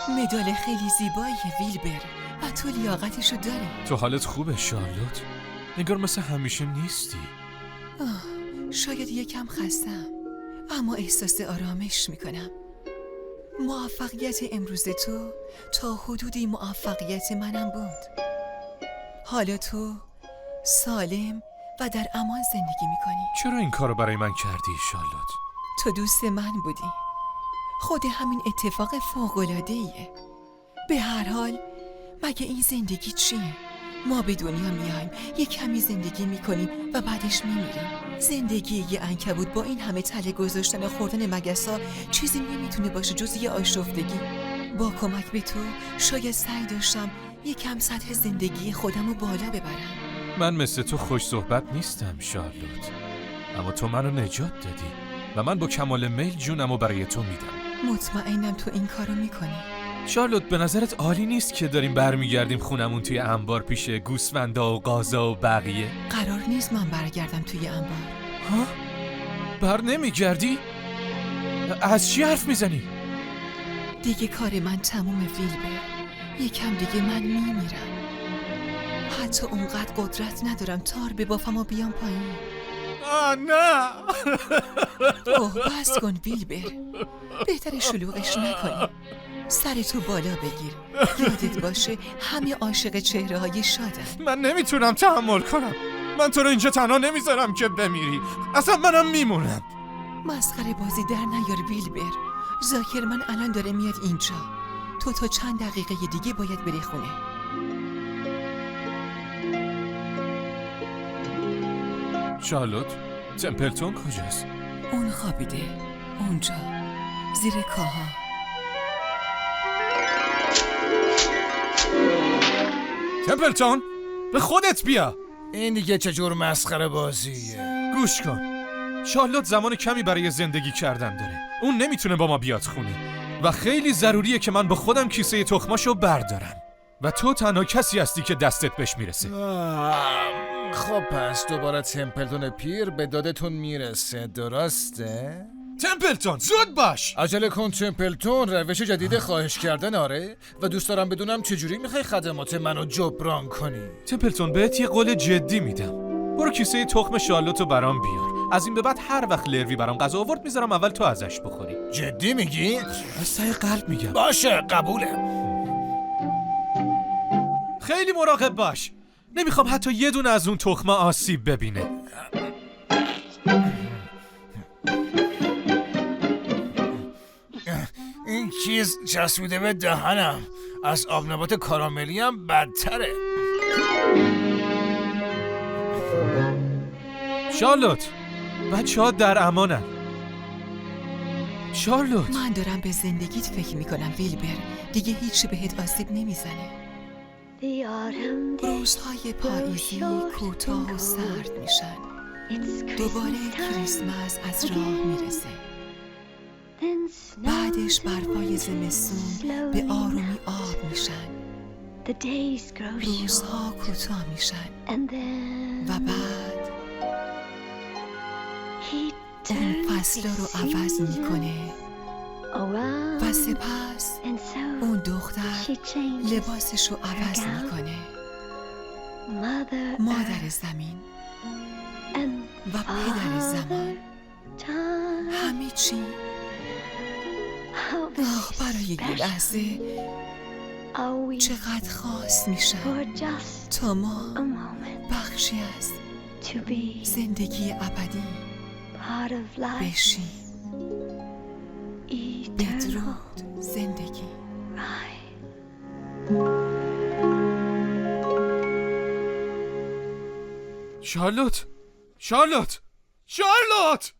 مدال خیلی زیباییه ویلبر و تو لیاقتشو داری. تو حالت خوبه شارلوت؟ انگار مثل همیشه نیستی. شاید یکم خستم، اما احساس آرامش میکنم. موفقیت امروز تو تا حدودی موفقیت منم بود. حالا تو سالم و در امان زندگی میکنی. چرا این کارو برای من کردی شارلوت؟ تو دوست من بودی. خود همین اتفاق فوق‌العاده‌ایه. به هر حال مگه این زندگی چیه؟ ما به دنیا میایم، یک کمی زندگی میکنیم و بعدش میمیریم. زندگی یه عنکبوت با این همه تله گذاشتن و خوردن مگسا چیزی نمیتونه باشه جز یه آشفتگی. با کمک به تو شاید سعی داشتم یکم سطح زندگی خودم رو بالا ببرم. من مثل تو خوش صحبت نیستم شارلوت، اما تو منو نجات دادی و من با کمال میل جونمو برای تو میدم. مطمئنم تو این کارو میکنی. شارلوت به نظرت عالی نیست که داریم برمیگردیم خونمون توی انبار پیش گوسفندا و قازا و بقیه؟ قرار نیست من برگردم توی انبار. ها؟ بر نمیگردی؟ از چی حرف میزنی؟ دیگه کار من تموم ویلبر. یکم دیگه من میمیرم. حتی اونقدر قدرت ندارم تار ببافم و بیام پایین. نه. اوه بس کن ویلبر. بهتره شلوغش نکنی. سرتو بالا بگیر. یادت باشه همه عاشق چهره های شادن. من نمیتونم تحمل کنم. من تو رو اینجا تنها نمیذارم که بمیری. اصلا منم میمونم. مسخره بازی در نیار ویلبر. ذاکرمن الان داره میاد اینجا. تو تا چند دقیقه دیگه باید بری خونه. شارلوت، تمپلتون کجاست؟ اون خوابیده. اونجا زیر کاها. تمپلتون به خودت بیا. این دیگه چجور مسخره بازیه؟ گوش کن. شارلوت زمان کمی برای زندگی کردن داره. اون نمیتونه با ما بیاد خونه و خیلی ضروریه که من با خودم کیسه تخماشو بردارم و تو تنها کسی هستی که دستت بهش میرسه. خب پس دوباره تمپلتون پیر به دادتون میرسه، درسته؟ تمپلتون زود باش. عجله کن تمپلتون، روش جدید خواهش کردن آره؟ و دوست دارم بدونم چجوری میخوای خدمات منو جبران کنی؟ تمپلتون بهت یه قول جدی میدم. برو کیسه تخم شارلوتو برام بیار. از این به بعد هر وقت لروی برام غذا آورد میذارم اول تو ازش بخوری. جدی میگی؟ از ته قلب میگم. باشه قبوله. خیلی مراقب باش. نمیخوام حتی یه دونه از اون تخمه آسیب ببینه. این چیز چسبیده به دهنم. از آبنبات کاراملی هم بدتره. شارلوت، بچه‌ها در امانن. شارلوت، من دارم به زندگیت فکر میکنم ویلبر. دیگه هیچی بهت آسیب نمیزنه. روزهای پاییزی کوتاه و سرد میشن. دوباره کریسمس از راه میرسه. بعدش برفای زمستون به آرومی آب میشن. روزها کوتاه میشن و بعد اون فصلا رو عوض میکنه و سپس اون دختر لباسش رو عوض میکنه. مادر زمین و پدر زمان، همه چی برای یه لحظه چقدر خاص میشن تا ما بخشی از زندگی ابدی بشیم. بدرود زندگی. شارلوت، شارلوت، شارلوت!